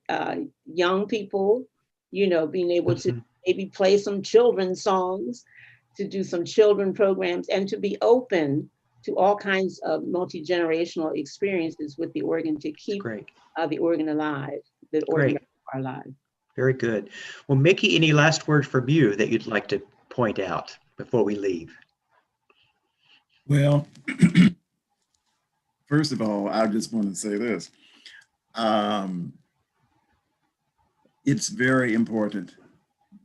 [SPEAKER 2] young people, being able to maybe play some children's songs, to do some children programs, and to be open to all kinds of multi-generational experiences with the organ to keep the organ alive, the organ are alive.
[SPEAKER 1] Very good. Well, Mickey, any last word from you that you'd like to point out before we leave?
[SPEAKER 5] Well, first of all, I just want to say this. It's very important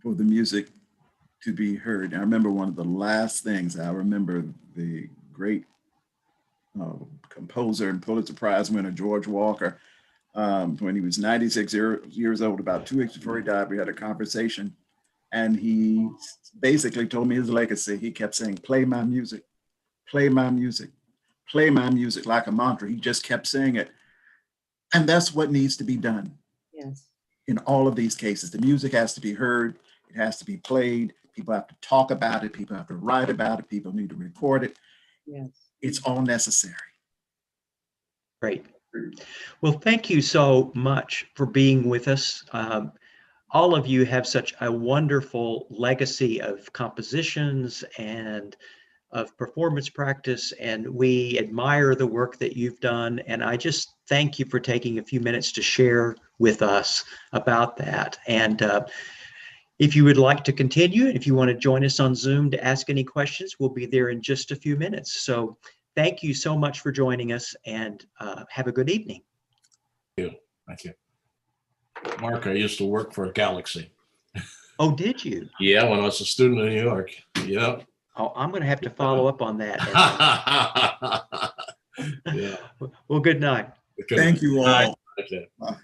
[SPEAKER 5] for the music to be heard. I remember one of the last things, I remember the great composer and Pulitzer Prize winner, George Walker, when he was 96 years old, about 2 weeks before he died, we had a conversation, and he basically told me his legacy. He kept saying, play my music, play my music, play my music, like a mantra. He just kept saying it. And that's what needs to be done.
[SPEAKER 2] Yes.
[SPEAKER 5] In all of these cases, the music has to be heard, it has to be played, people have to talk about it, people have to write about it, people need to record it.
[SPEAKER 2] Yes.
[SPEAKER 5] It's all necessary.
[SPEAKER 1] Great. Well, thank you so much for being with us. All of you have such a wonderful legacy of compositions and of performance practice, and we admire the work that you've done. And I just thank you for taking a few minutes to share with us about that. And if you would like to continue, if you want to join us on Zoom to ask any questions, we'll be there in just a few minutes. So thank you so much for joining us, and have a good evening.
[SPEAKER 4] Thank you. Thank you. Mark, I used to work for Galaxy.
[SPEAKER 1] Oh, did you?
[SPEAKER 4] Yeah, when I was a student in New York. Yep.
[SPEAKER 1] Oh, I'm going to have to follow up on that.
[SPEAKER 4] Yeah.
[SPEAKER 1] Well, good night.
[SPEAKER 5] Thank you all.
[SPEAKER 4] Okay.
[SPEAKER 5] Bye.